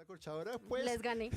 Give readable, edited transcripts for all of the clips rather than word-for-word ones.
corchadora, pues, Les gané.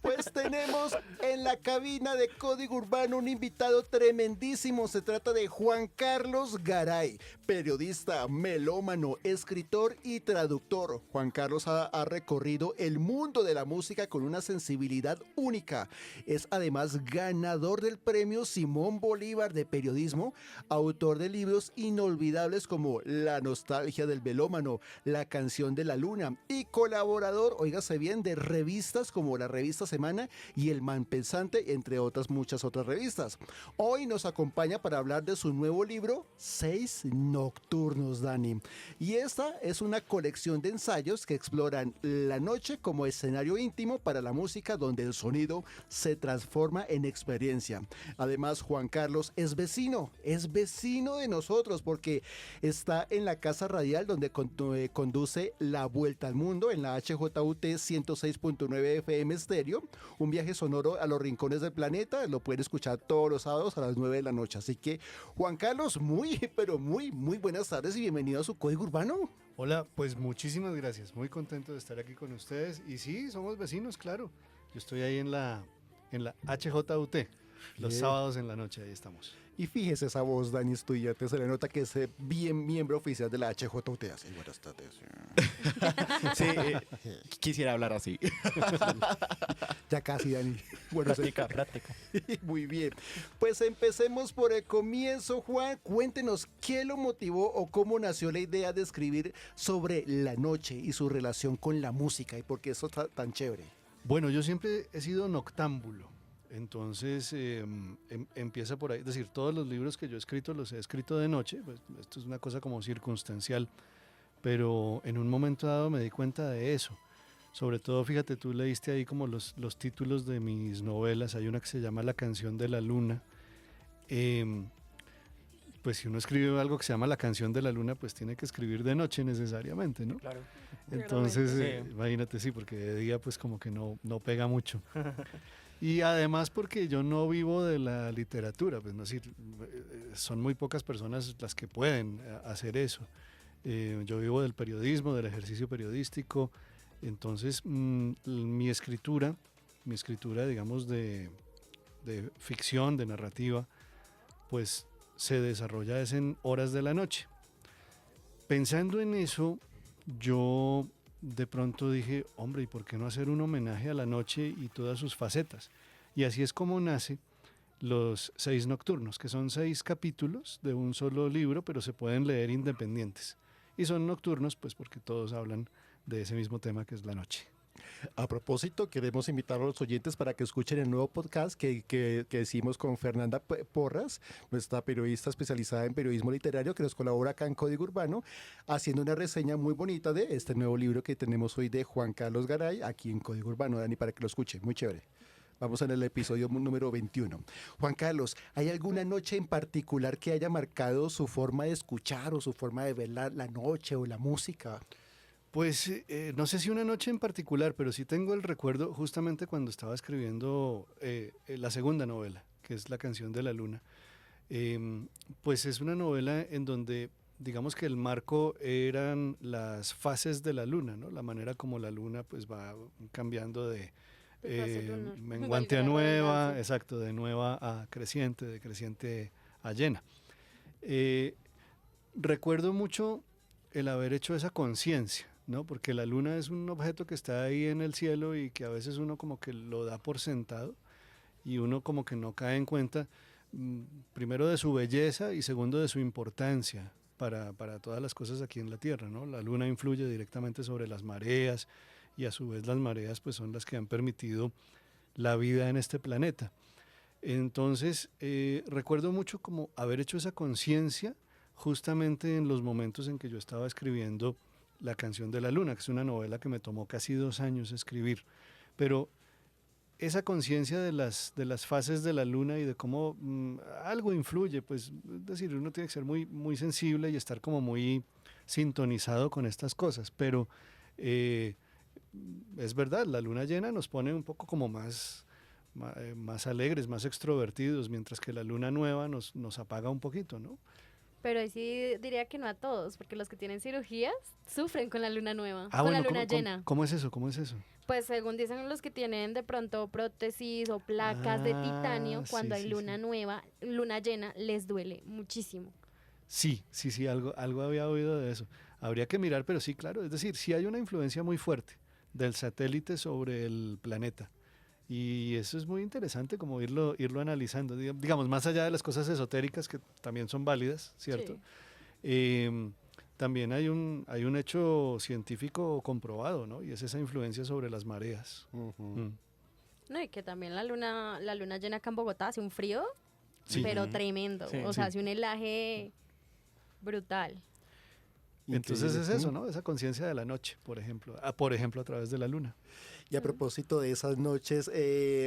pues tenemos en la cabina de Código Urbano un invitado tremendísimo. Se trata de Juan Carlos Garay, periodista, melómano, escritor y traductor. Juan Carlos ha recorrido el mundo de la música con una sensibilidad única. Es además ganador del premio Simón Bolívar de periodismo, autor de libros inolvidables como La nostalgia del melómano, La canción de la luna y colaborador, óigase bien, de revistas como la Revista Semana y El Man Pensante, entre otras muchas otras revistas. Hoy nos acompaña para hablar de su nuevo libro, Seis Nocturnos, Dani. Y esta es una colección de ensayos que exploran la noche como escenario íntimo para la música donde el sonido se transforma en experiencia. Además, Juan Carlos es vecino de nosotros porque está en la casa radial donde conduce La Vuelta al Mundo en la HJUT 106.9 FM Estéreo, un viaje sonoro a los rincones del planeta. Lo pueden escuchar todos los sábados a las 9 de la noche. Así que, Juan Carlos, muy buenas tardes y bienvenido a su Código Urbano. Hola, pues muchísimas gracias. Muy contento de estar aquí con ustedes. Y sí, somos vecinos, claro. Yo estoy ahí en la HJUT, los sábados en la noche, ahí estamos. Y fíjese esa voz, Dani, estudiante, se le nota que es bien miembro oficial de la HJUT. Así, buenas tardes. Sí, quisiera hablar así. Ya casi, Dani. Bueno, Práctica. muy bien. Pues empecemos por el comienzo, Juan. Cuéntenos qué lo motivó o cómo nació la idea de escribir sobre la noche y su relación con la música y por qué eso está tan chévere. Bueno, yo siempre he sido noctámbulo. Entonces empieza por ahí, es decir, todos los libros que yo he escrito los he escrito de noche, pues esto es una cosa como circunstancial, pero en un momento dado me di cuenta de eso. Sobre todo, fíjate, tú leíste ahí como los títulos de mis novelas, hay una que se llama La canción de la luna. Pues si uno escribe algo que se llama La canción de la luna, pues tiene que escribir de noche necesariamente, ¿no? Claro. Entonces, Sí. imagínate, sí, porque de día pues como que no pega mucho. Y además porque yo no vivo de la literatura, pues no es decir, son muy pocas personas las que pueden hacer eso. Yo vivo del periodismo, del ejercicio periodístico, entonces mi escritura, digamos de ficción, de narrativa, pues se desarrolla es en horas de la noche. Pensando en eso, yo de pronto dije, hombre, ¿y por qué no hacer un homenaje a la noche y todas sus facetas? Y así es como nace Los Seis Nocturnos, que son 6 capítulos de un solo libro, pero se pueden leer independientes. Y son nocturnos, pues porque todos hablan de ese mismo tema que es la noche. A propósito, queremos invitar a los oyentes para que escuchen el nuevo podcast que hicimos con Fernanda Porras, nuestra periodista especializada en periodismo literario que nos colabora acá en Código Urbano, haciendo una reseña muy bonita de este nuevo libro que tenemos hoy de Juan Carlos Garay aquí en Código Urbano, Dani, para que lo escuchen, muy chévere. Vamos en el episodio número 21. Juan Carlos, ¿hay alguna noche en particular que haya marcado su forma de escuchar o su forma de ver la noche o la música? Pues no sé si una noche en particular, pero sí tengo el recuerdo justamente cuando estaba escribiendo la segunda novela, que es La canción de la luna. Pues es una novela en donde digamos que el marco eran las fases de la luna, ¿no? La manera como la luna pues va cambiando de menguante a nueva, exacto, de nueva a creciente, de creciente a llena. Recuerdo mucho el haber hecho esa conciencia, ¿no? Porque la luna es un objeto que está ahí en el cielo y que a veces uno como que lo da por sentado y uno como que no cae en cuenta, primero de su belleza y segundo de su importancia para todas las cosas aquí en la Tierra, ¿no? La luna influye directamente sobre las mareas y a su vez las mareas pues son las que han permitido la vida en este planeta. Entonces recuerdo mucho como haber hecho esa conciencia justamente en los momentos en que yo estaba escribiendo La canción de la luna, que es una novela que me tomó casi 2 años escribir, pero esa conciencia de las fases de la luna y de cómo algo influye, pues es decir, uno tiene que ser muy sensible y estar como muy sintonizado con estas cosas, pero es verdad, la luna llena nos pone un poco como más alegres, más extrovertidos, mientras que la luna nueva nos apaga un poquito, ¿no? Pero ahí sí diría que no a todos, porque los que tienen cirugías sufren con la luna nueva, Ah, con bueno, la luna ¿cómo, llena. cómo es eso? ¿Cómo es eso? Pues según dicen los que tienen de pronto prótesis o placas de titanio, Ah, cuando sí, hay sí, luna sí. nueva, luna llena, les duele muchísimo. Sí, sí, sí, algo había oído de eso. Habría que mirar, pero sí, claro, es decir, sí hay una influencia muy fuerte del satélite sobre el planeta. Y eso es muy interesante como irlo analizando, digamos, más allá de las cosas esotéricas que también son válidas, ¿cierto? Sí. Em, También hay un hecho científico comprobado, ¿no? Y es esa influencia sobre las mareas. Ujú. Mm. No, y que también la luna llena acá en Bogotá hace un frío, Sí. pero Ujú. tremendo. Sí. O sea, Sí. hace un helaje brutal. Entonces es Increíble. eso, ¿no? Esa conciencia de la noche, por ejemplo, a través de la luna. Y a propósito de esas noches,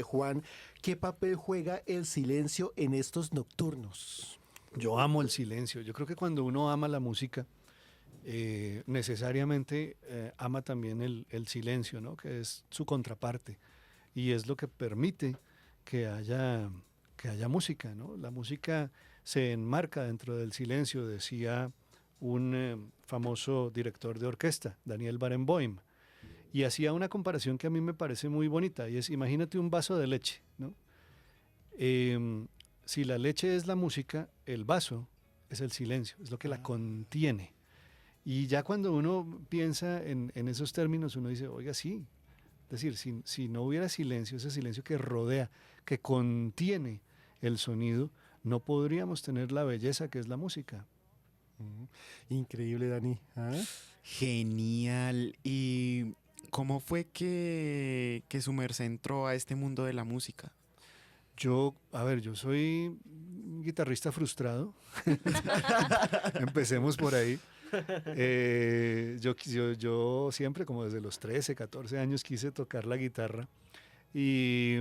Juan, ¿qué papel juega el silencio en estos nocturnos? Yo amo el silencio. Yo creo que cuando uno ama la música, necesariamente ama también el silencio, ¿no? Que es su contraparte. Y es lo que permite que haya música, ¿no? La música se enmarca dentro del silencio, decía un famoso director de orquesta, Daniel Barenboim, y hacía una comparación que a mí me parece muy bonita, y es, imagínate un vaso de leche, ¿no? Em, si la leche es la música, el vaso es el silencio, es lo que la contiene. Y ya cuando uno piensa en esos términos, uno dice, oiga, sí. Es decir, si no hubiera silencio, ese silencio que rodea, que contiene el sonido, no podríamos tener la belleza que es la música. Increíble, Dani. ¿Ah? Genial. ¿Y cómo fue que su merced entró a este mundo de la música? Yo soy guitarrista frustrado. Empecemos por ahí. Yo siempre, como desde los 13, 14 años, quise tocar la guitarra y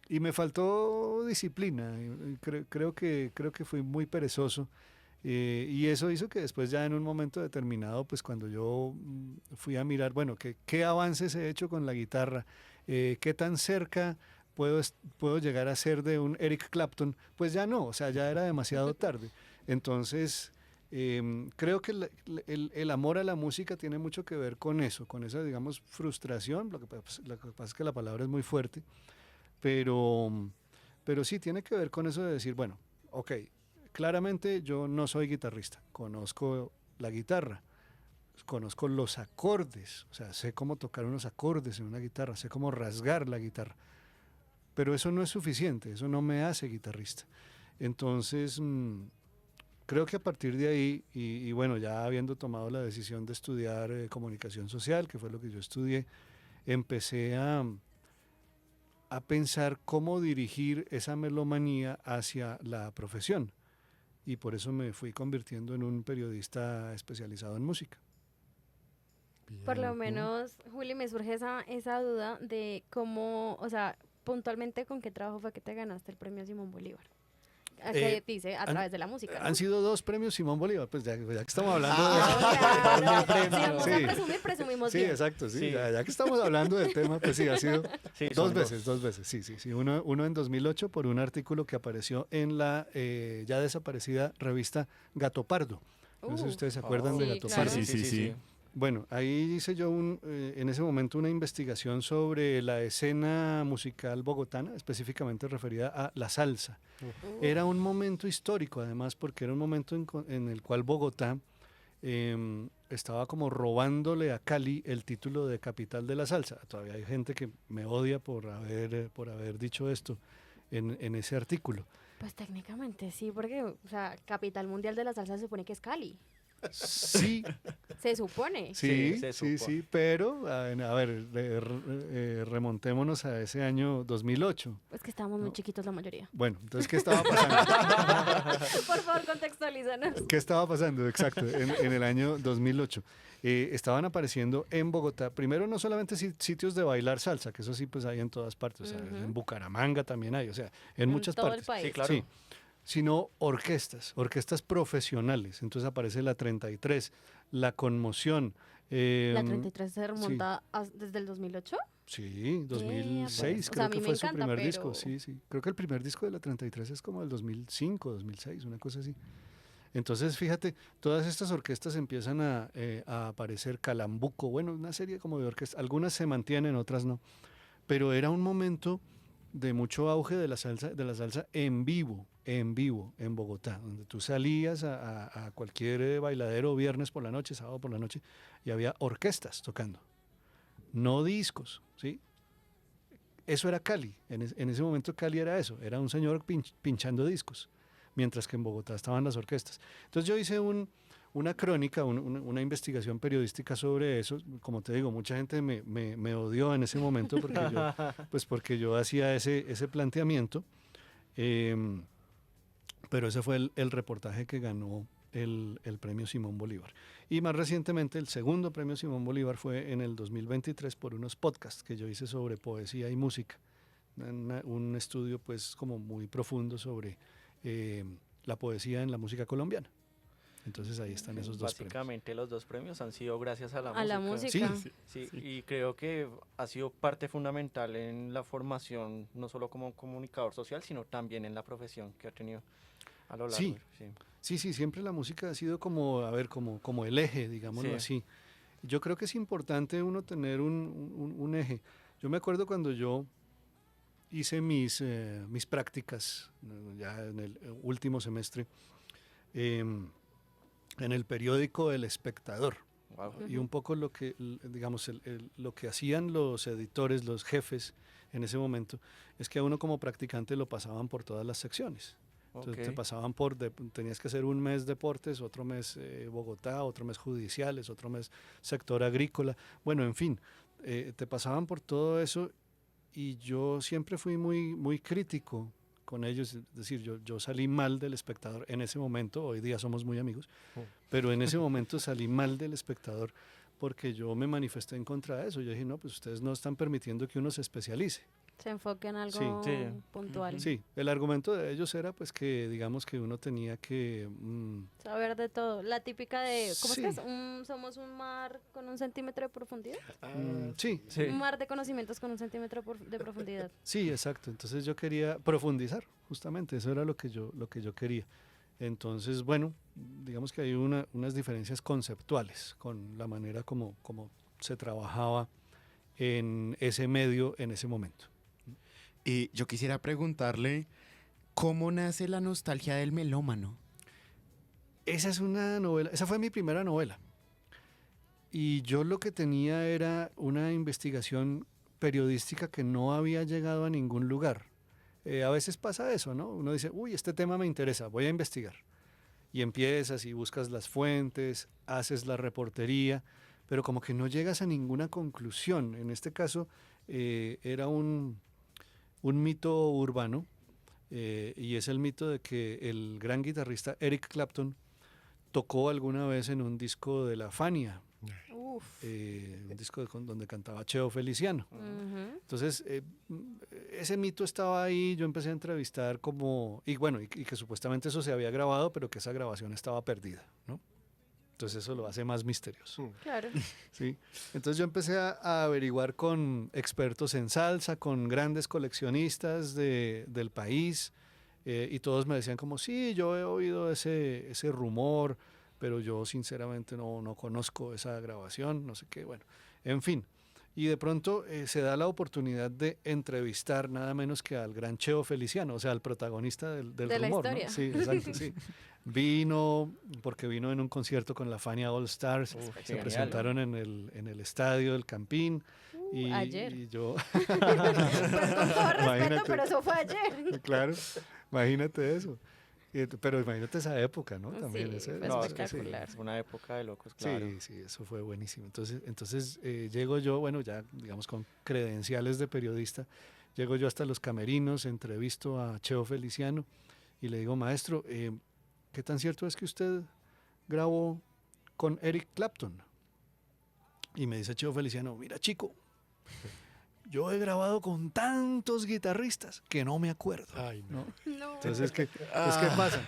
me faltó disciplina. Creo que fui muy perezoso. Y eso hizo que después ya en un momento determinado, pues cuando yo fui a mirar, bueno, qué avances he hecho con la guitarra, qué tan cerca puedo llegar a ser de un Eric Clapton, pues ya no, o sea, ya era demasiado tarde. Entonces, creo que el amor a la música tiene mucho que ver con eso, con esa, digamos, frustración. Lo que pasa es que la palabra es muy fuerte, pero, pero sí tiene que ver con eso de decir, bueno, ok, claramente yo no soy guitarrista, conozco la guitarra, conozco los acordes, o sea, sé cómo tocar unos acordes en una guitarra, sé cómo rasgar la guitarra, pero eso no es suficiente, eso no me hace guitarrista. Entonces, creo que a partir de ahí, y bueno, ya habiendo tomado la decisión de estudiar comunicación social, que fue lo que yo estudié, empecé a pensar cómo dirigir esa melomanía hacia la profesión. Y por eso me fui convirtiendo en un periodista especializado en música. Por lo Bien. menos, Juli, me surge esa duda de cómo, o sea, puntualmente con qué trabajo fue que te ganaste el premio Simón Bolívar. Que dice a han- través de la música, ¿no? Han sido 2 premios Simón Bolívar, pues ya que estamos hablando de Ah, claro. Si vamos Sí. a presumir, presumimos Sí, bien. exacto, sí. Sí. Ya que estamos hablando del tema, pues sí, ha sido Sí, dos son veces, sí. Uno en 2008 por un artículo que apareció en la ya desaparecida revista Gato Pardo. No sé si ustedes se acuerdan de sí, Gato claro. Pardo. Sí. Bueno, ahí hice yo en ese momento una investigación sobre la escena musical bogotana, específicamente referida a la salsa. Era un momento histórico, además, porque era un momento en el cual Bogotá estaba como robándole a Cali el título de capital de la salsa. Todavía hay gente que me odia por haber dicho esto en ese artículo. Pues técnicamente sí, porque, o sea, capital mundial de la salsa se supone que es Cali. Sí, Se supone. sí, se sí, supo. sí, pero a ver, remontémonos a ese año 2008. Es que estábamos muy No. chiquitos la mayoría. Bueno, entonces, ¿qué estaba pasando? Por favor, contextualízanos. ¿Qué estaba pasando? Exacto, en el año 2008. Estaban apareciendo en Bogotá, primero no solamente sitios de bailar salsa, que eso sí pues hay en todas partes, o sea, Ujú. en Bucaramanga también hay, o sea, en muchas todo partes. el país. Sí, claro. Sí, sino orquestas profesionales. Entonces aparece la 33, la Conmoción. ¿La 33 se remonta desde el 2008? Sí, 2006 O sea, a creo mí que me fue su encanta, primer disco, pero- sí. Creo que el primer disco de la 33 es como el 2005, 2006, una cosa así. Entonces, fíjate, todas estas orquestas empiezan a aparecer, Calambuco, bueno, una serie como de orquestas, algunas se mantienen, otras no, pero era un momento de mucho auge de la salsa en vivo, en Bogotá, donde tú salías a cualquier bailadero viernes por la noche, sábado por la noche, y había orquestas tocando, no discos, ¿sí? Eso era Cali, en ese momento Cali era eso, era un señor pinchando discos, mientras que en Bogotá estaban las orquestas. Entonces yo hice una crónica, una investigación periodística sobre eso. Como te digo, mucha gente me odió en ese momento porque yo hacía ese planteamiento, pero ese fue el reportaje que ganó el premio Simón Bolívar. Y más recientemente el segundo premio Simón Bolívar fue en el 2023 por unos podcasts que yo hice sobre poesía y música, un estudio pues como muy profundo sobre la poesía en la música colombiana. Entonces ahí están esos dos premios. Básicamente los dos premios han sido gracias a la A la música. Sí, y creo que ha sido parte fundamental en la formación, no solo como comunicador social, sino también en la profesión que ha tenido a lo largo. Sí. Sí, siempre la música ha sido como, a ver, como el eje, digámoslo así. Yo creo que es importante uno tener un eje. Yo me acuerdo cuando yo hice mis prácticas, ya en el último semestre, en el periódico El Espectador. Wow. Y un poco lo que, digamos, lo que hacían los editores, los jefes en ese momento, es que a uno como practicante lo pasaban por todas las secciones. Entonces te pasaban tenías que hacer un mes deportes, otro mes Bogotá, otro mes judiciales, otro mes sector agrícola. Bueno, en fin, te pasaban por todo eso y yo siempre fui muy crítico con ellos. Es decir, yo salí mal del Espectador en ese momento, hoy día somos muy amigos, pero en ese momento salí mal del Espectador porque yo me manifesté en contra de eso. Yo dije, no, pues ustedes no están permitiendo que uno se especialice. Se enfoque en algo puntual. Sí, el argumento de ellos era pues que digamos que uno tenía que saber de todo. La típica de, ¿cómo Sí. es que es? Somos un mar con 1 centímetro de profundidad. Sí, Un mar de conocimientos con 1 centímetro de profundidad. sí, exacto. Entonces yo quería profundizar, justamente, eso era lo que yo quería. Entonces, bueno, digamos que hay unas diferencias conceptuales con la manera como se trabajaba en ese medio en ese momento. Y yo quisiera preguntarle, ¿cómo nace la nostalgia del melómano? Esa es una novela, esa fue mi primera novela. Y yo lo que tenía era una investigación periodística que no había llegado a ningún lugar. A veces pasa eso, ¿no? Uno dice, uy, este tema me interesa, voy a investigar. Y empiezas y buscas las fuentes, haces la reportería, pero como que no llegas a ninguna conclusión. En este caso era un mito urbano, y es el mito de que el gran guitarrista Eric Clapton tocó alguna vez en un disco de la Fania, Uf. un disco donde cantaba Cheo Feliciano. Ujú. Entonces, ese mito estaba ahí, yo empecé a entrevistar y que supuestamente eso se había grabado, pero que esa grabación estaba perdida, ¿no? Entonces eso lo hace más misterioso. Claro. ¿Sí? Entonces yo empecé a averiguar con expertos en salsa, con grandes coleccionistas del país, y todos me decían como, sí, yo he oído ese rumor, pero yo sinceramente no conozco esa grabación, no sé qué, bueno, en fin. Y de pronto se da la oportunidad de entrevistar nada menos que al gran Cheo Feliciano, o sea, al protagonista del De la rumor, ¿no? historia. Sí, exacto, sí. Porque vino en un concierto con la Fania All Stars, Uf, se genial. presentaron en el estadio del Campín. Ayer. Y yo, Pues con todo respeto, Imagínate. pero eso fue ayer. claro, imagínate eso. Pero imagínate esa época, ¿no? También Sí, ese, fue No, espectacular. es una época de locos, claro. Sí, eso fue buenísimo. Entonces llego yo, bueno, ya digamos con credenciales de periodista, llego yo hasta los camerinos, entrevisto a Cheo Feliciano y le digo, maestro, ¿qué tan cierto es que usted grabó con Eric Clapton? Y me dice Cheo Feliciano, mira chico, yo he grabado con tantos guitarristas que no me acuerdo. Ay, no. ¿no? No. Entonces, ¿qué pasa?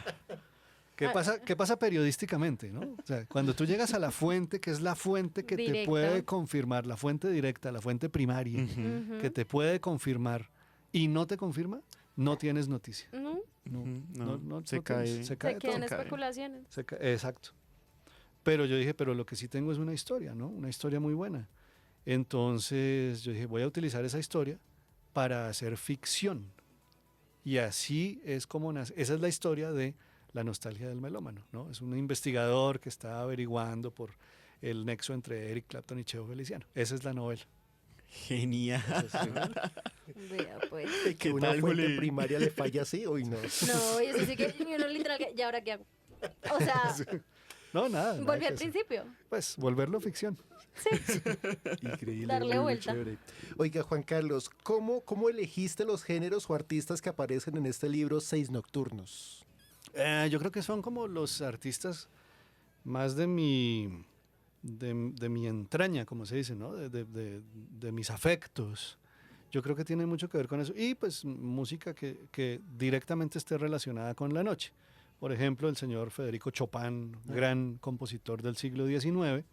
¿Qué pasa periodísticamente, ¿no? O sea, cuando tú llegas a la fuente, que es la fuente que te Directa. puede confirmar, la fuente directa, la fuente primaria, Ujú. que te puede confirmar y no te confirma, no tienes noticia. No, No, Ujú, no tienes, se cae se quedan todo. cae. especulaciones. Exacto. Pero yo dije, pero lo que sí tengo es una historia, ¿no? Una historia muy buena. Entonces yo dije, voy a utilizar esa historia para hacer ficción. Y así es como nace. Esa es la historia de La nostalgia del melómano, ¿no? Es un investigador que está averiguando por el nexo entre Eric Clapton y Cheo Feliciano. Esa es la novela. Genial. Esa es- Vea, pues. Que ¿Qué una tal, fuente Juli? primaria le falla así, uy, no. No, y eso sí que y uno literal, ¿y ahora qué hago? O sea, No, nada. nada volví que al hacer. principio. Pues volverlo ficción. Increíble. Darle muy vuelta. chévere. Oiga, Juan Carlos, ¿cómo elegiste los géneros o artistas que aparecen en este libro Seis Nocturnos? Yo creo que son como los artistas más de mi entraña, como se dice, ¿no? De mis afectos. Yo creo que tiene mucho que ver con eso. Y pues música que directamente esté relacionada con la noche. Por ejemplo, el señor Federico Chopin, gran compositor del siglo XIX,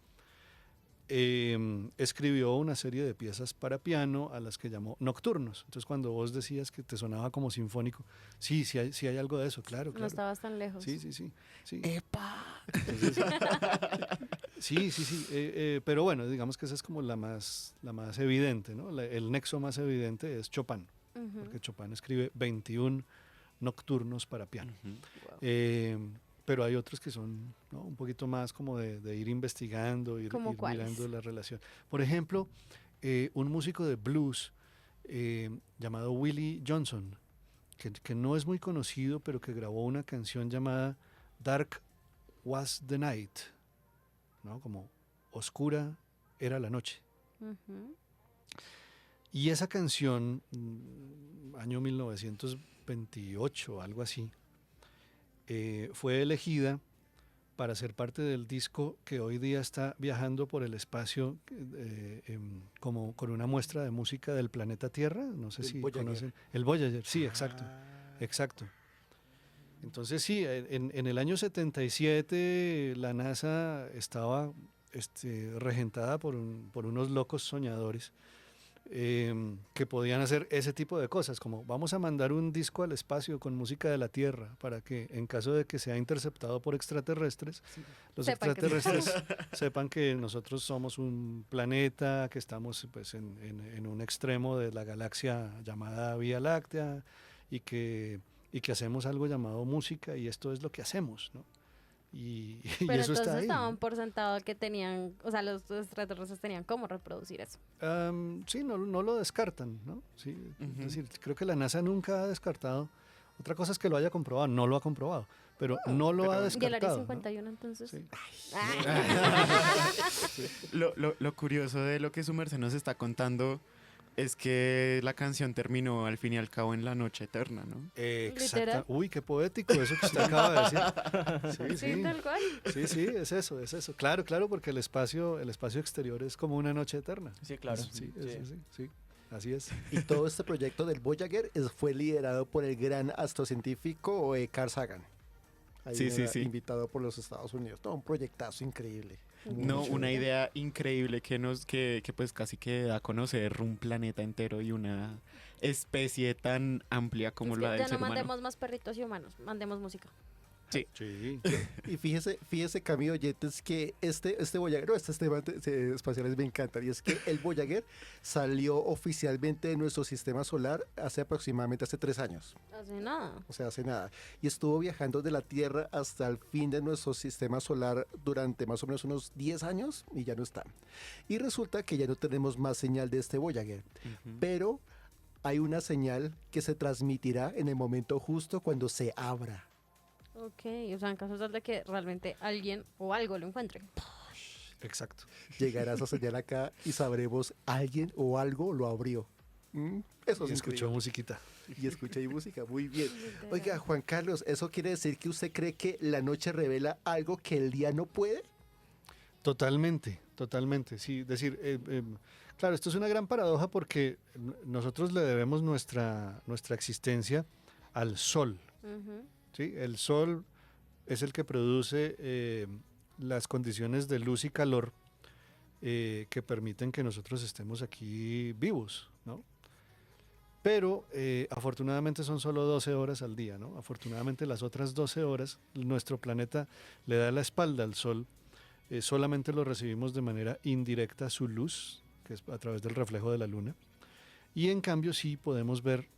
escribió una serie de piezas para piano a las que llamó nocturnos. Entonces, cuando vos decías que te sonaba como sinfónico, sí hay algo de eso, claro, No claro. estabas tan lejos. Sí, sí, sí. Sí. ¡Epa! Entonces, sí. Pero bueno, digamos que esa es como la más evidente, ¿no? El nexo más evidente es Chopin, Ujú. porque Chopin escribe 21 nocturnos para piano. Ujú. Wow. Pero hay otros que son, ¿no?, un poquito más como de ir investigando, ir ¿Cómo cuáles? mirando la relación. Por ejemplo, un músico de blues llamado Willie Johnson, que no es muy conocido, pero que grabó una canción llamada Dark Was the Night, ¿no? Como oscura era la noche. Ujú. Y esa canción, año 1928, algo así, fue elegida para ser parte del disco que hoy día está viajando por el espacio como con una muestra de música del planeta Tierra. No sé El si Voyager. conocen. El Voyager, sí, exacto. Ah, Exacto. Entonces sí, en el año 77 la NASA estaba regentada por unos locos soñadores que podían hacer ese tipo de cosas, como vamos a mandar un disco al espacio con música de la Tierra para que en caso de que sea interceptado por extraterrestres, los Sepan que- extraterrestres sepan que nosotros somos un planeta, que estamos pues, en un extremo de la galaxia llamada Vía Láctea y que hacemos algo llamado música y esto es lo que hacemos, ¿no? Y Pero eso está entonces ahí. estaban ¿no? por sentado que tenían, o sea, los extraterrestres tenían cómo reproducir eso. Sí, no lo descartan, ¿no? Sí, Ujú. es decir, creo que la NASA nunca ha descartado. Otra cosa es que lo haya comprobado, no lo ha comprobado, pero no lo ha ¿Y el descartado. Área ¿no? 51 entonces? Sí. Ah. Lo curioso de lo que su merced nos está contando es que la canción terminó al fin y al cabo en la noche eterna, ¿no? Exacta. Literal. Uy, qué poético eso que usted acaba de decir. Sí, Sí, tal cual. sí, es eso. Claro, porque el espacio exterior es como una noche eterna. Sí, claro. Sí, Sí. sí, así es. Y todo este proyecto del Voyager fue liderado por el gran astrocientífico Carl Sagan. Ahí Sí, sí, era sí. invitado por los Estados Unidos. Todo un proyectazo increíble. Muy No, chévere. una idea increíble que pues casi que da a conocer un planeta entero y una especie tan amplia como Es que la del ya ser no humano. mandemos más perritos y humanos, mandemos música. Sí. Y fíjese Camilo oyentes, que este Voyager, no, estos temas espaciales me encantan, y es que el Voyager salió oficialmente de nuestro sistema solar hace 3 años. Hace nada. O sea, hace nada. Y estuvo viajando de la Tierra hasta el fin de nuestro sistema solar durante más o menos unos 10 años y ya no está. Y resulta que ya no tenemos más señal de este Voyager, Ujú. pero hay una señal que se transmitirá en el momento justo cuando se abra. Ok, o sea, en caso tal de que realmente alguien o algo lo encuentre. Exacto. Llegará esa señal acá y sabremos alguien o algo lo abrió. Eso Y es escuchó increíble. musiquita. Y escucha ahí música, muy bien. Literal. Oiga, Juan Carlos, ¿eso quiere decir que usted cree que la noche revela algo que el día no puede? Totalmente. Sí, decir, claro, esto es una gran paradoja porque nosotros le debemos nuestra existencia al sol. Ujú. ¿Sí? El sol es el que produce las condiciones de luz y calor que permiten que nosotros estemos aquí vivos, ¿no? Pero afortunadamente son solo 12 horas al día, ¿no? Afortunadamente las otras 12 horas nuestro planeta le da la espalda al Sol, solamente lo recibimos de manera indirecta su luz, que es a través del reflejo de la Luna, y en cambio sí podemos ver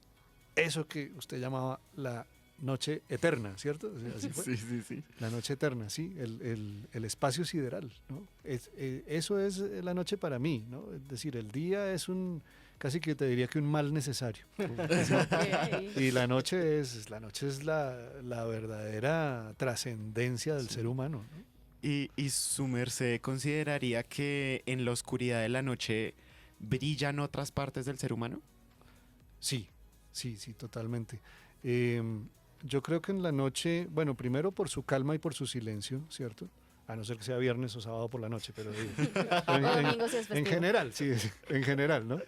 eso que usted llamaba la noche eterna, ¿cierto? O sea, así fue. Sí. La noche eterna, sí, el espacio sideral, ¿no? Eso es la noche para mí, ¿no? Es decir, el día es casi que te diría que un mal necesario. Ok. Y la verdadera trascendencia del ser humano, ¿no? Y su merced consideraría que en la oscuridad de la noche brillan otras partes del ser humano. Sí, sí, totalmente. Yo creo que en la noche, bueno, primero por su calma y por su silencio, ¿cierto? A no ser que sea viernes o sábado por la noche, pero digo, O domingo si es en festivo. general, sí, en general, ¿no?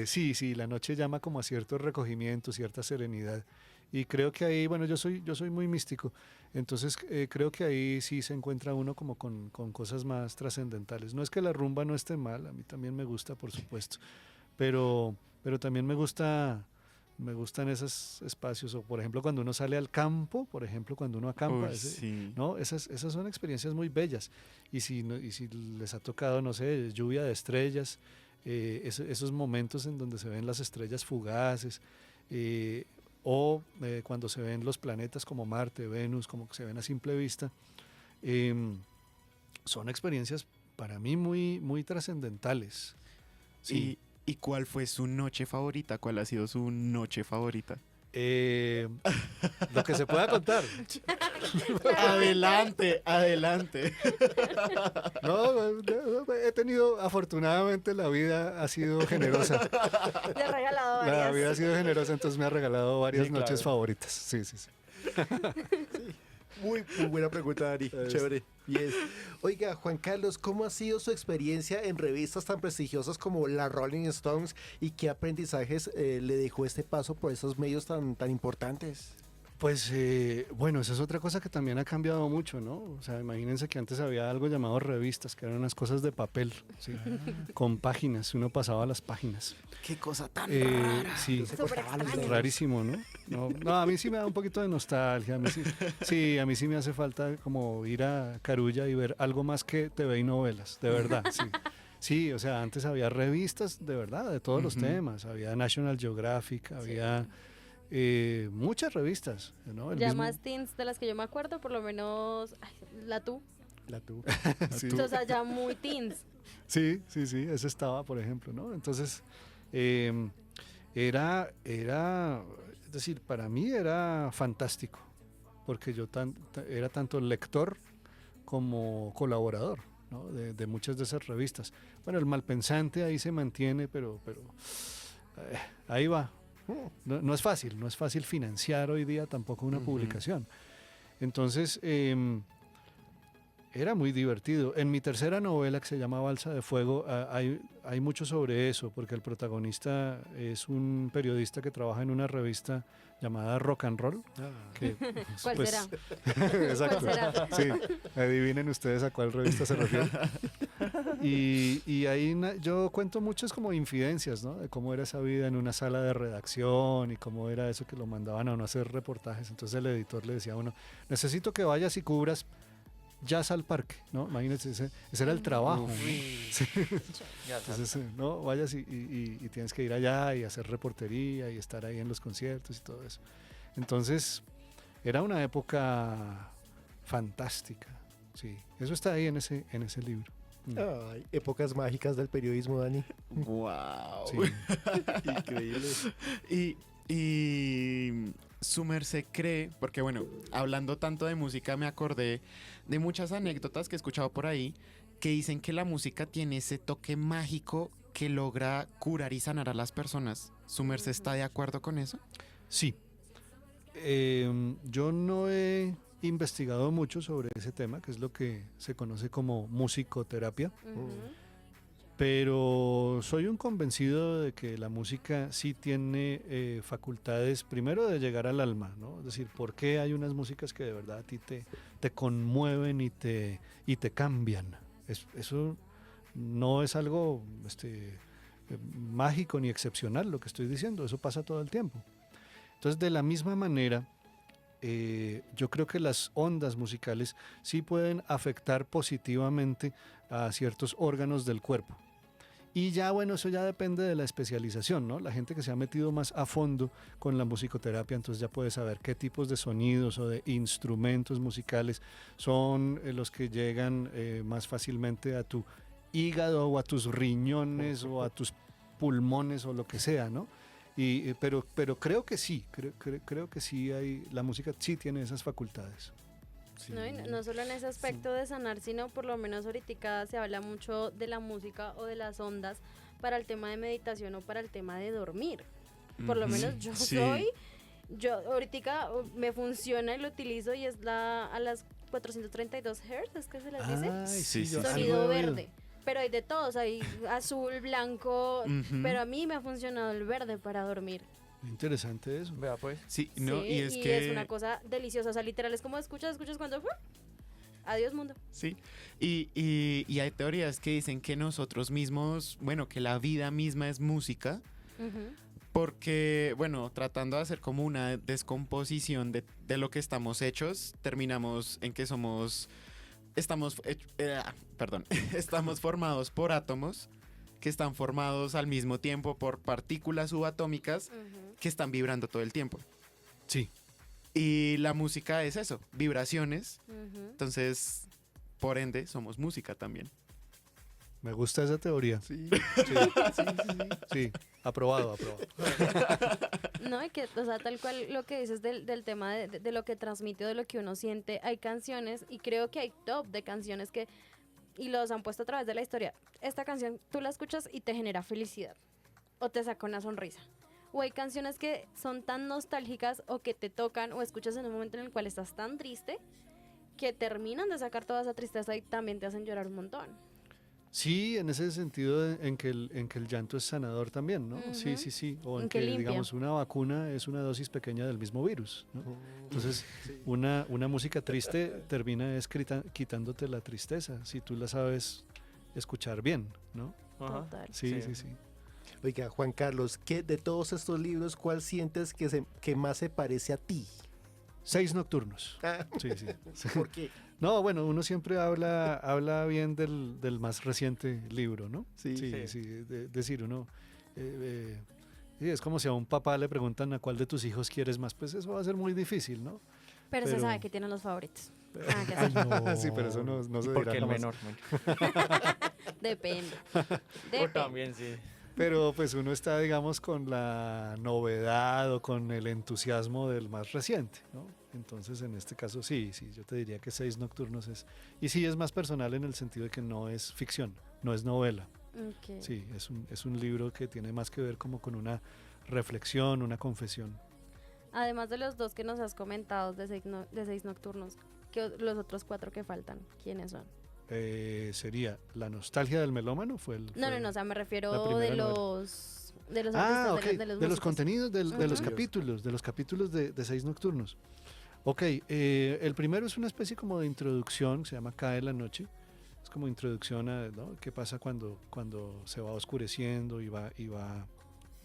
Sí. Sí, la noche llama como a cierto recogimiento, cierta serenidad. Y creo que ahí, bueno, yo soy muy místico, entonces creo que ahí sí se encuentra uno como con cosas más trascendentales. No es que la rumba no esté mal, a mí también me gusta, por supuesto, pero también me gustan esos espacios, o por ejemplo cuando uno sale al campo, por ejemplo cuando uno acampa, Uy, sí. ¿no? Esas son experiencias muy bellas. Y si les ha tocado, no sé, lluvia de estrellas, esos momentos en donde se ven las estrellas fugaces, cuando se ven los planetas como Marte, Venus, como que se ven a simple vista, em, son experiencias para mí muy trascendentales. Sí. ¿Y cuál fue su noche favorita? ¿Cuál ha sido su noche favorita? Eh, lo que se pueda contar. Adelante. No, he tenido, afortunadamente la vida ha sido generosa. Te he regalado La vida ha varias. sido generosa, entonces me ha regalado varias Sí, noches claro. favoritas. Sí. Muy buena pregunta, Dani. Es- Chévere. Bien. Oiga, Juan Carlos, ¿cómo ha sido su experiencia en revistas tan prestigiosas como la Rolling Stones y qué aprendizajes le dejó este paso por esos medios tan importantes? Pues bueno, esa es otra cosa que también ha cambiado mucho, ¿no? O sea, imagínense que antes había algo llamado revistas, que eran unas cosas de papel, ¿sí? Con páginas, uno pasaba las páginas. Qué cosa tan Sí, Se Súper cortaban los extraño. dedos. rarísimo, ¿no? No, a mí sí me da un poquito de nostalgia. Sí, a mí sí me hace falta como ir a Carulla y ver algo más que TV y novelas, de verdad, sí. Sí, o sea, antes había revistas de verdad, de todos los Ujú. temas. Había National Geographic, había muchas revistas, ¿no? El Ya mismo- más teens de las que yo me acuerdo, por lo menos la tú. La tú. Sí. O sea, ya muy teens. Sí, ese estaba, por ejemplo, ¿no? Entonces, es decir, para mí era fantástico, porque yo era tanto lector como colaborador, ¿no? De muchas de esas revistas. Bueno, el Malpensante ahí se mantiene, pero ahí va. No es fácil financiar hoy día tampoco una Ujú. publicación. Entonces, era muy divertido. En mi tercera novela, que se llama Balsa de Fuego, hay mucho sobre eso, porque el protagonista es un periodista que trabaja en una revista llamada Rock and Roll. Que, ¿Cuál pues, será? Exacto. ¿Cuál será? Sí, adivinen ustedes a cuál revista se refiere. Y ahí yo cuento muchas como infidencias, ¿no? De cómo era esa vida en una sala de redacción y cómo era eso que lo mandaban a uno a hacer reportajes. Entonces el editor le decía a uno, necesito que vayas y cubras jazz al parque, ¿no? Imagínense, ese era el trabajo, ¿no? Sí. Ya sabes. Entonces, no, vayas y tienes que ir allá y hacer reportería y estar ahí en los conciertos y todo eso. Entonces, era una época fantástica, sí. Eso está ahí en ese libro. Ay, épocas mágicas del periodismo, Dani. Wow. Sí. Increíble. Y su merced cree, porque bueno, hablando tanto de música me acordé de muchas anécdotas que he escuchado por ahí que dicen que la música tiene ese toque mágico que logra curar y sanar a las personas. ¿Su merced está de acuerdo con eso? Sí. Yo no he investigado mucho sobre ese tema, que es lo que se conoce como musicoterapia. Ujú. Pero soy un convencido de que la música sí tiene facultades, primero de llegar al alma, ¿no? Es decir, ¿por qué hay unas músicas que de verdad a ti te conmueven y te cambian? Eso no es algo mágico ni excepcional lo que estoy diciendo, eso pasa todo el tiempo. Entonces, de la misma manera, yo creo que las ondas musicales sí pueden afectar positivamente a ciertos órganos del cuerpo. Y ya, bueno, eso ya depende de la especialización, ¿no? La gente que se ha metido más a fondo con la musicoterapia, entonces ya puede saber qué tipos de sonidos o de instrumentos musicales son los que llegan más fácilmente a tu hígado o a tus riñones o a tus pulmones o lo que sea, ¿no? Pero creo que sí, creo que sí la música sí tiene esas facultades. Sí. No, y no solo en ese aspecto de sanar, sino por lo menos ahorita se habla mucho de la música o de las ondas para el tema de meditación o para el tema de dormir. Por lo menos yo Sí. yo ahorita me funciona y lo utilizo y es a las 432 Hz, es que se les dice. Ay, Sí, sí, yo sí. Sonido algo he oído. verde. Pero hay de todos, hay azul, blanco, Ujú. pero a mí me ha funcionado el verde para dormir. Interesante eso. Vea pues. Sí, no, Sí, y es y que... es una cosa deliciosa, o sea, literal es como escuchas cuando... Adiós mundo. Sí, y hay teorías que dicen que nosotros mismos, bueno, que la vida misma es música, Ujú. porque, bueno, tratando de hacer como una descomposición de lo que estamos hechos, terminamos en que estamos formados por átomos que están formados al mismo tiempo por partículas subatómicas Ujú. que están vibrando todo el tiempo. Sí. Y la música es eso, vibraciones, Ujú. entonces, por ende, somos música también. Me gusta esa teoría. Sí. Sí, aprobado. No, y que, o sea, tal cual lo que dices del tema de lo que transmite, de lo que uno siente, hay canciones, y creo que hay top de canciones y los han puesto a través de la historia. Esta canción, tú la escuchas y te genera felicidad, o te saca una sonrisa. O hay canciones que son tan nostálgicas, o que te tocan, o escuchas en un momento en el cual estás tan triste, que terminan de sacar toda esa tristeza y también te hacen llorar un montón. Sí, en ese sentido en que el llanto es sanador también, ¿no? Sí, Ujú. sí. O En en que que, limpia. digamos, una vacuna es una dosis pequeña del mismo virus, ¿no? Entonces, una música triste termina quitándote la tristeza, si tú la sabes escuchar bien, ¿no? Ajá. Total. Sí. Oiga, Juan Carlos, ¿qué de todos estos libros, cuál sientes que más se parece a ti? 6 nocturnos. Ah, Sí. ¿por qué? No, bueno, uno siempre habla bien del más reciente libro, ¿no? Sí. Decir uno, sí, es como si a un papá le preguntan a cuál de tus hijos quieres más, pues eso va a ser muy difícil, ¿no? Pero se Pero- sabe que tienen los favoritos. Ah, que Ay, sí. no. Sí, pero eso no se Porque dirá el jamás. menor. Depende. O Depende. también sí. Pero pues uno está, digamos, con la novedad o con el entusiasmo del más reciente, ¿no? Entonces, en este caso, sí, yo te diría que 6 nocturnos es... Y sí es más personal en el sentido de que no es ficción, no es novela. Ok. Sí, es un libro que tiene más que ver como con una reflexión, una confesión. Además de los 2 que nos has comentado de seis nocturnos, los otros 4 que faltan, ¿quiénes son? Sería La nostalgia del melómano, No, o sea, me la refiero primera de novela. los Ah, artistas, ok, de los de los músicos. contenidos, de los Ujú. capítulos de 6 nocturnos. Ok, el primero es una especie como de introducción, se llama Cae la noche. Es como introducción a, ¿no? qué pasa cuando se va oscureciendo y va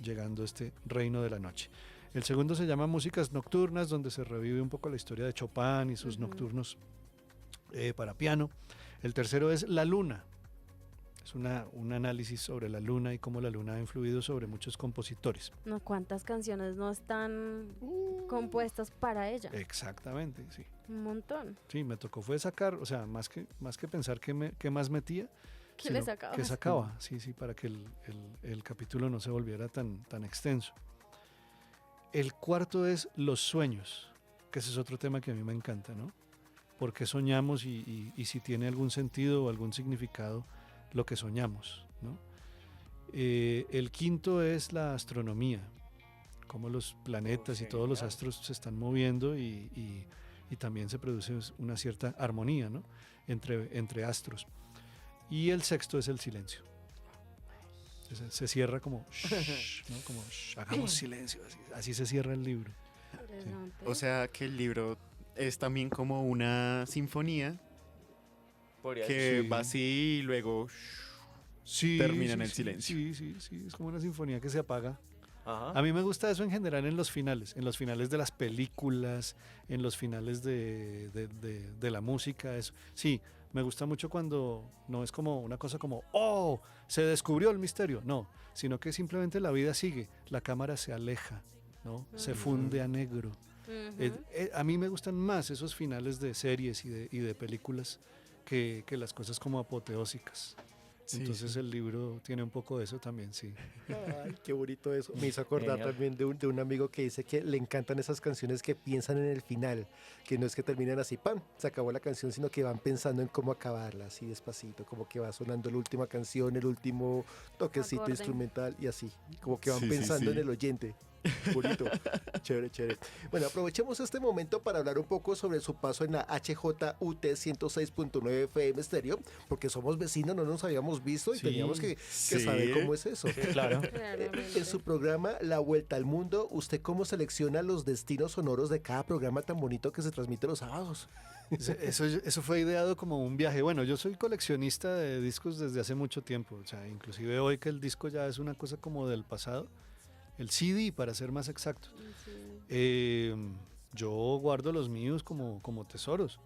llegando este reino de la noche. El segundo se llama Músicas Nocturnas, donde se revive un poco la historia de Chopin y sus Ujú. nocturnos para piano. El tercero es La Luna. Es un análisis sobre la luna y cómo la luna ha influido sobre muchos compositores. No, ¿cuántas canciones no están compuestas para ella? Exactamente, sí. Un montón. Sí, me tocó fue sacar, o sea, más que pensar qué más metía, ¿Qué le sino sacabas? que sacaba, sí, para que el capítulo no se volviera tan extenso. El cuarto es Los sueños, que ese es otro tema que a mí me encanta, ¿no? ¿Por qué soñamos y si tiene algún sentido o algún significado lo que soñamos, ¿no? El quinto es la astronomía, cómo los planetas y todos los genial. astros se están moviendo y también se produce una cierta armonía, ¿no? entre astros. Y el sexto es el silencio. Se cierra como, shh, ¿no? Como shh, hagamos silencio, así se cierra el libro. Interesante. O sea que el libro es también como una sinfonía Podría que Sí. va así y luego termina en el silencio. Sí, es como una sinfonía que se apaga. Ajá. A mí me gusta eso en general en los finales de las películas, en los finales de la música, eso. Sí, me gusta mucho cuando no es como una cosa como, oh, se descubrió el misterio, no, sino que simplemente la vida sigue, la cámara se aleja, ¿no? Se funde a negro. Ujú. A mí me gustan más esos finales de series y de películas que las cosas como apoteósicas. Sí, Entonces sí. el libro tiene un poco de eso también, sí. Ay, qué bonito eso. Me hizo acordar Genial. también de un amigo que dice que le encantan esas canciones que piensan en el final, que no es que terminen así, ¡pam! Se acabó la canción, sino que van pensando en cómo acabarla, así despacito, como que va sonando la última canción, el último toquecito Acorde. instrumental y así, como que van Sí, sí, pensando en sí. el oyente. Bonito, chévere, chévere. Bueno, aprovechemos este momento para hablar un poco sobre su paso en la HJUT 106.9 FM Stereo, porque somos vecinos, no nos habíamos visto y Sí, teníamos que sí. saber cómo es eso. Sí, claro. En su programa La Vuelta al Mundo, ¿usted cómo selecciona los destinos sonoros de cada programa tan bonito que se transmite los sábados? Eso fue ideado como un viaje. Bueno, yo soy coleccionista de discos desde hace mucho tiempo. O sea, inclusive hoy que el disco ya es una cosa como del pasado. El CD, para ser más exacto. Sí. Yo guardo los míos como tesoros.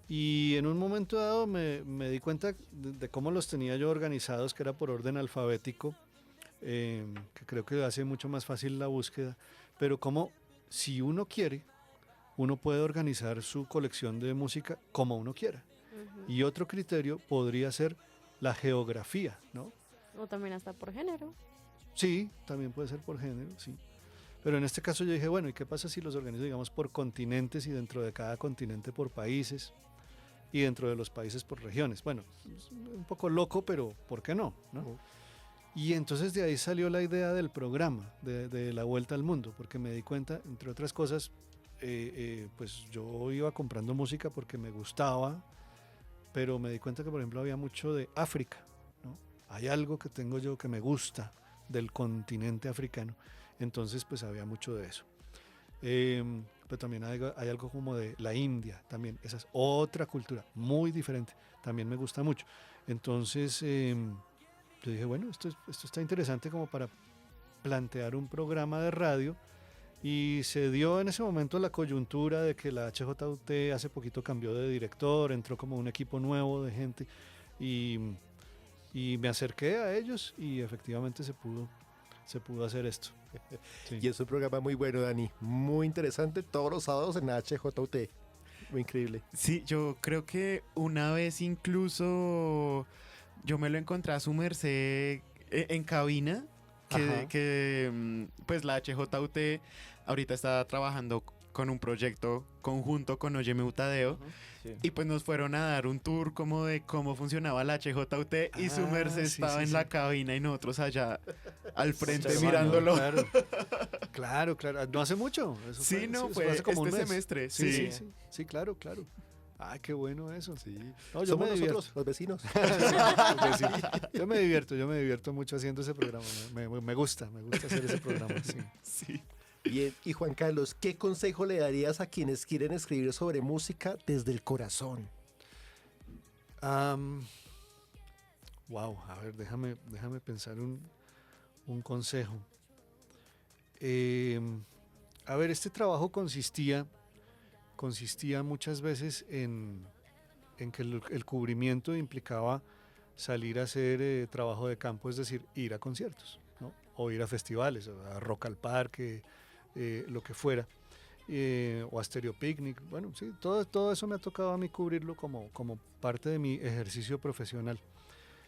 Y en un momento dado me di cuenta de cómo los tenía yo organizados, que era por orden alfabético, que creo que hace mucho más fácil la búsqueda. Pero como si uno quiere, uno puede organizar su colección de música como uno quiera. Ujú. Y otro criterio podría ser la geografía, ¿no? O también hasta por género. Sí, también puede ser por género, sí. Pero en este caso yo dije, bueno, ¿y qué pasa si los organizo, digamos, por continentes y dentro de cada continente por países y dentro de los países por regiones? Bueno, es un poco loco, pero ¿por qué no? ¿No? Ujú. Y entonces de ahí salió la idea del programa, de la Vuelta al Mundo, porque me di cuenta, entre otras cosas, pues yo iba comprando música porque me gustaba, pero me di cuenta que, por ejemplo, había mucho de África, ¿no? Hay algo que tengo yo que me gusta del continente africano, entonces pues había mucho de eso. Pero también hay algo como de la India, también, esa es otra cultura muy diferente, también me gusta mucho. Entonces yo dije, bueno, esto está interesante como para plantear un programa de radio. Y se dio en ese momento la coyuntura de que la HJUT hace poquito cambió de director, entró como un equipo nuevo de gente y, y me acerqué a ellos y efectivamente se pudo hacer esto. Sí. Y es un programa muy bueno, Dani. Muy interesante, todos los sábados en la HJUT. Muy increíble. Sí, yo creo que una vez incluso yo me lo encontré a su merced en cabina, Ajá. pues la HJUT ahorita está trabajando con un proyecto conjunto con Óyeme Utadeo. Sí. Y pues nos fueron a dar un tour como de cómo funcionaba la HJUT y su Ah, merced sí, estaba sí, en sí. la cabina y nosotros allá al frente Observando. mirándolo. Claro, claro. No hace mucho. Eso Sí, no, eso fue hace como este un mes. semestre. Sí, Sí. sí, sí. Sí, claro, claro. Ah, qué bueno eso. Sí. No, yo Somos me nosotros, los vecinos. divierto. Yo me divierto mucho haciendo ese programa. Me gusta hacer ese programa. Sí. Sí. Bien, y Juan Carlos, ¿qué consejo le darías a quienes quieren escribir sobre música desde el corazón? Wow, a ver, déjame pensar un consejo. A ver, este trabajo consistía muchas veces en que el cubrimiento implicaba salir a hacer trabajo de campo, es decir, ir a conciertos, ¿no? O ir a festivales, o a Rock al Parque, lo que fuera, o a Stereo Picnic. Bueno, sí, todo eso me ha tocado a mí cubrirlo como parte de mi ejercicio profesional.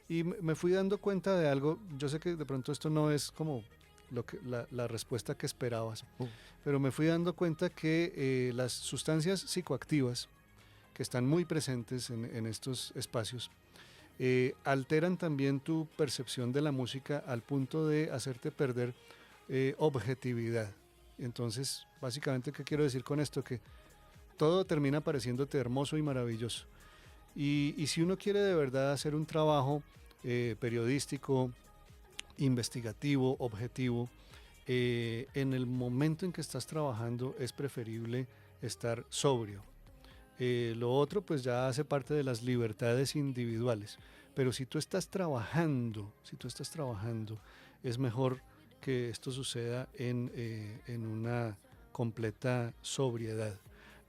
Y me fui dando cuenta de algo. Yo sé que de pronto esto no es como la respuesta que esperabas, pero me fui dando cuenta que las sustancias psicoactivas que están muy presentes en estos espacios alteran también tu percepción de la música al punto de hacerte perder objetividad. Entonces, básicamente, ¿qué quiero decir con esto? Que todo termina pareciéndote hermoso y maravilloso. Y si uno quiere de verdad hacer un trabajo periodístico, investigativo, objetivo, en el momento en que estás trabajando es preferible estar sobrio. Lo otro pues ya hace parte de las libertades individuales, Pero si tú estás trabajando, es mejor que esto suceda en una completa sobriedad.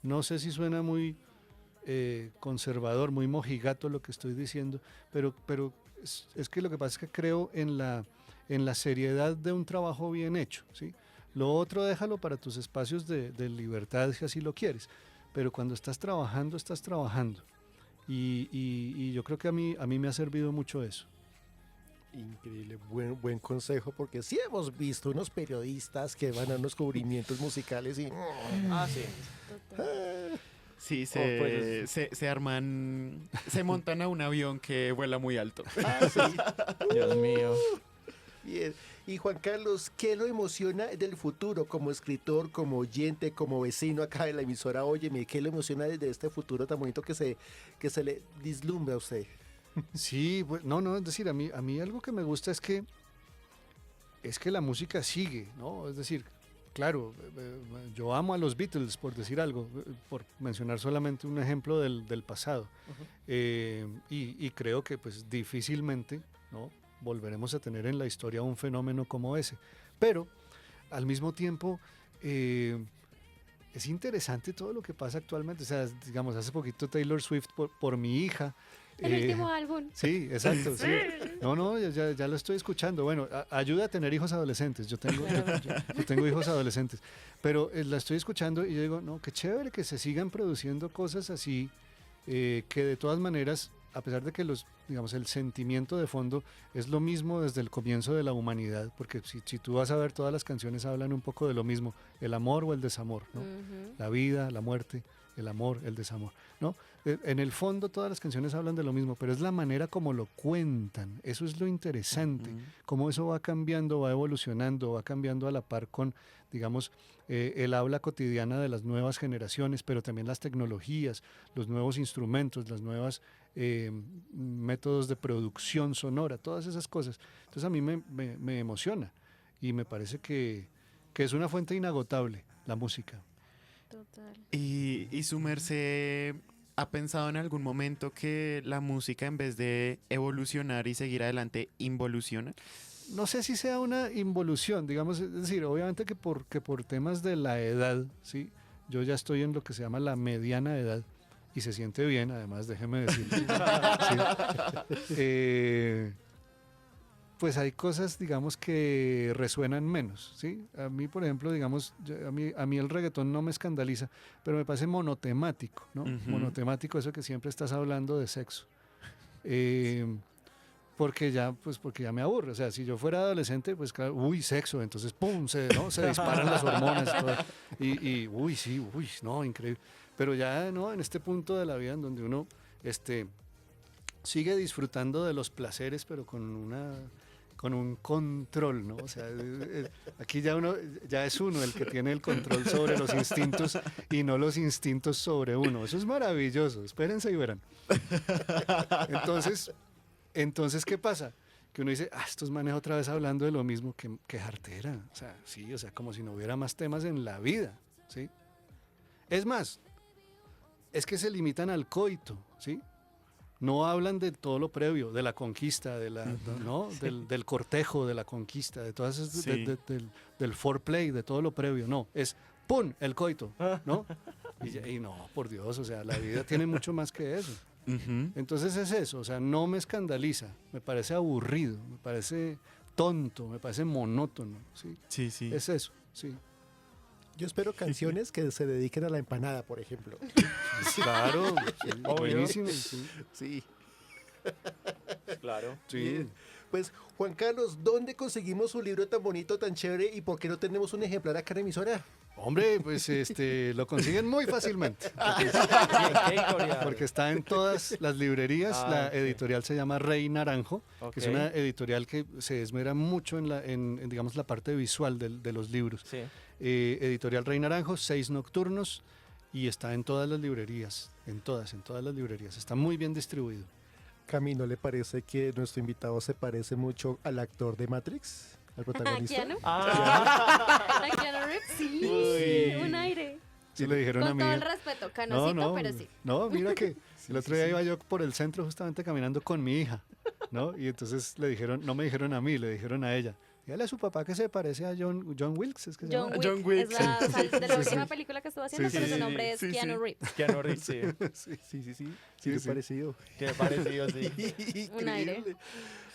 No sé si suena muy conservador, muy mojigato lo que estoy diciendo, pero es que lo que pasa es que creo en la seriedad de un trabajo bien hecho, ¿sí? Lo otro déjalo para tus espacios de libertad si así lo quieres, pero cuando estás trabajando, estás trabajando. Y yo creo que a mí me ha servido mucho eso. Increíble, buen consejo, porque sí hemos visto unos periodistas que van a unos cubrimientos musicales y... Ah, sí. Total. Sí, pues- se arman, se montan a un avión que vuela muy alto. Dios mío. Bien. Y Juan Carlos, ¿qué lo emociona del futuro como escritor, como oyente, como vecino acá de la emisora Óyeme? ¿Qué lo emociona desde este futuro tan bonito que se le vislumbra a usted? Sí, pues, no, es decir, a mí algo que me gusta es que la música sigue, ¿no? Es decir, claro, yo amo a los Beatles, por decir algo, por mencionar solamente un ejemplo del pasado. Y creo que pues difícilmente, ¿no?, volveremos a tener en la historia un fenómeno como ese. Pero, al mismo tiempo, es interesante todo lo que pasa actualmente. O sea, digamos, hace poquito Taylor Swift por mi hija. El último álbum. Sí, exacto. Sí. No, ya lo estoy escuchando. Bueno, ayuda a tener hijos adolescentes. Yo tengo hijos adolescentes. Pero la estoy escuchando y yo digo, no, qué chévere que se sigan produciendo cosas así, que de todas maneras, a pesar de que digamos, el sentimiento de fondo es lo mismo desde el comienzo de la humanidad, porque si tú vas a ver, todas las canciones hablan un poco de lo mismo, el amor o el desamor, ¿no? Ujú. La vida, la muerte, el amor, el desamor, ¿no? En el fondo todas las canciones hablan de lo mismo, pero es la manera como lo cuentan, eso es lo interesante, cómo eso va cambiando, va evolucionando, va cambiando a la par con, digamos, el habla cotidiana de las nuevas generaciones, pero también las tecnologías, los nuevos instrumentos, las nuevas métodos de producción sonora, todas esas cosas. Entonces a mí me emociona y me parece que es una fuente inagotable, la música. Total. Y su merced ha pensado en algún momento que la música, en vez de evolucionar y seguir adelante, involuciona. No sé si sea una involución, digamos, es decir, obviamente que por temas de la edad, ¿sí? Yo ya estoy en lo que se llama la mediana edad y se siente bien, además, déjeme decir. Pues hay cosas, digamos, que resuenan menos, ¿sí? A mí, por ejemplo, digamos, a mí el reggaetón no me escandaliza, pero me parece monotemático, ¿no? Ujú. Monotemático, eso que siempre estás hablando de sexo. Porque ya me aburre. O sea, si yo fuera adolescente, pues claro, sexo, entonces pum, se disparan las hormonas y todo. No, increíble. Pero ya no, en este punto de la vida en donde uno sigue disfrutando de los placeres, pero con un control, ¿no? O sea, aquí ya es uno el que tiene el control sobre los instintos y no los instintos sobre uno. Eso es maravilloso. Espérense y verán. Entonces, ¿qué pasa? Que uno dice, estos manes otra vez hablando de lo mismo, que jartera. O sea, sí, o sea, como si no hubiera más temas en la vida, ¿sí? Es más, es que se limitan al coito, ¿sí? No hablan de todo lo previo, de la conquista, ¿no? Del cortejo, de la conquista, de todas esas, Sí. del foreplay, de todo lo previo. No, es ¡pum! El coito, ¿no? Y no, por Dios, o sea, la vida tiene mucho más que eso. Ujú. Entonces es eso, o sea, no me escandaliza, me parece aburrido, me parece tonto, me parece monótono, ¿sí? Sí. Es eso, sí. Yo espero canciones que se dediquen a la empanada, por ejemplo. Claro, sí, Obvio. buenísimo, sí. Sí. Claro. Sí. Bien. Pues, Juan Carlos, ¿dónde conseguimos un libro tan bonito, tan chévere? ¿Y por qué no tenemos un ejemplar acá en la emisora? Hombre, pues lo consiguen muy fácilmente. ¿Qué editorial? Porque está en todas las librerías. La Ok. editorial se llama Rey Naranjo, que es Ok. una editorial que se esmera mucho en, digamos, la parte visual de los libros. Sí. Editorial Rey Naranjo, 6 nocturnos, y está en todas las librerías, en todas las librerías. Está muy bien distribuido. Cami, ¿no le parece que nuestro invitado se parece mucho al actor de Matrix? ¿Al protagonista? ¿Keanu? Ah, ¿A Keanu Reeves? Sí, Uy. un aire. Sí, le dijeron a Con mí. todo el respeto, canosito, pero sí. No, mira que el otro día iba yo por el centro justamente caminando con mi hija. ¿no? Y entonces le dijeron, no me dijeron a mí, le dijeron a ella. Dígale a su papá que se parece a John Wilkes, es que se llama. John Wick. Es la, de la última película que estuvo haciendo, Sí, pero sí, su sí. nombre es Sí, sí. Keanu Reeves. Keanu Reeves, sí. Sí, sí, sí. Sí, Sí, qué sí. parecido. Qué parecido, sí. Un aire. Increíble.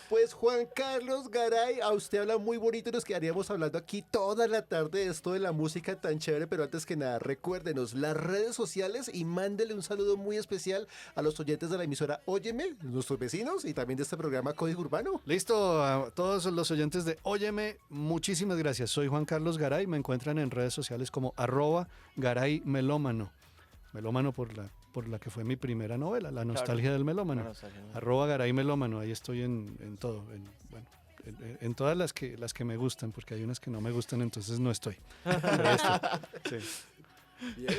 Pues Juan Carlos Garay, a usted habla muy bonito y nos quedaríamos hablando aquí toda la tarde de esto de la música tan chévere, pero antes que nada, recuérdenos las redes sociales y mándele un saludo muy especial a los oyentes de la emisora Óyeme, nuestros vecinos y también de este programa Código Urbano. Listo, a todos los oyentes de Óyeme, muchísimas gracias. Soy Juan Carlos Garay, me encuentran en redes sociales como @Garay Melómano. Melómano por la que fue mi primera novela, La nostalgia del melómano. Bueno, o sea, @Garay Melómano, ahí estoy en todo, en todas las que me gustan, porque hay unas que no me gustan, entonces no estoy. Pero ahí estoy. Sí. Bien,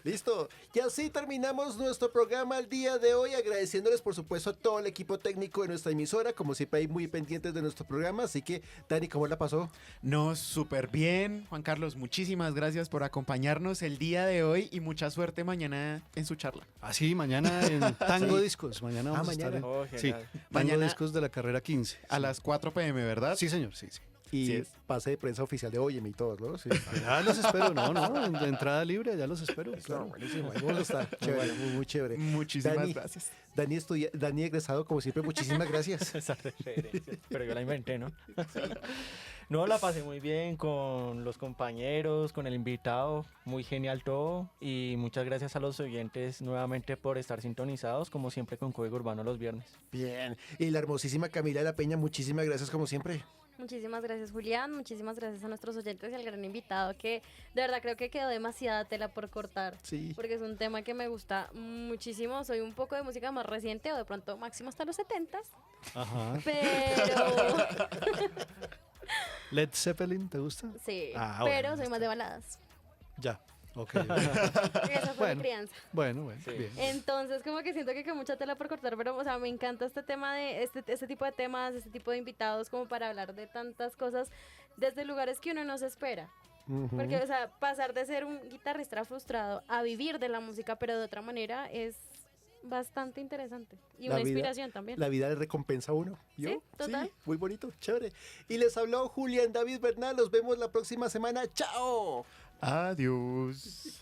listo. Y así terminamos nuestro programa el día de hoy, agradeciéndoles por supuesto a todo el equipo técnico de nuestra emisora, como siempre hay muy pendientes de nuestro programa, así que Dani, ¿cómo la pasó? No, súper bien. Juan Carlos, muchísimas gracias por acompañarnos el día de hoy y mucha suerte mañana en su charla. Así, mañana en Tango Sí. Discos, mañana vamos a estar mañana. Oh, sí, genial. Tango Mañana- Discos de la carrera 15. A sí. las 4 p.m., ¿verdad? Sí, señor, sí. Y Sí es. pase de prensa oficial de Óyeme y todos, ¿no? Sí. Ya los espero, de entrada libre, ya los espero. Claro, Claro. buenísimo. Ahí vamos a estar. Chévere, muy chévere. Muchísimas Dani. gracias. Dani egresado, como siempre, muchísimas gracias. Esa referencia, pero yo la inventé, ¿no? No, la pasé muy bien con los compañeros, con el invitado, muy genial todo y muchas gracias a los oyentes nuevamente por estar sintonizados, como siempre con Código Urbano los viernes. Bien. Y la hermosísima Camila de la Peña, muchísimas gracias como siempre. Muchísimas gracias, Julián. Muchísimas gracias a nuestros oyentes y al gran invitado, que de verdad creo que quedó demasiada tela por cortar. Sí. Porque es un tema que me gusta muchísimo. Soy un poco de música más reciente o de pronto máximo hasta los 70s. Ajá. Pero Led Zeppelin, ¿te gusta? sí, Ah, pero bueno, soy más de baladas. Ya. Ok. Esa fue Bueno. mi crianza. bueno, Sí. bien. Entonces, como que siento que queda mucha tela por cortar, pero, o sea, me encanta este tema de este tipo de temas, este tipo de invitados, como para hablar de tantas cosas desde lugares que uno no se espera. Ujú. Porque, o sea, pasar de ser un guitarrista frustrado a vivir de la música, pero de otra manera, es bastante interesante. Y La una vida- inspiración también. La vida le recompensa a uno. ¿Yo? Sí, total. muy bonito, chévere. Y les habló Julián David Bernal. Los vemos la próxima semana. ¡Chao! Adiós.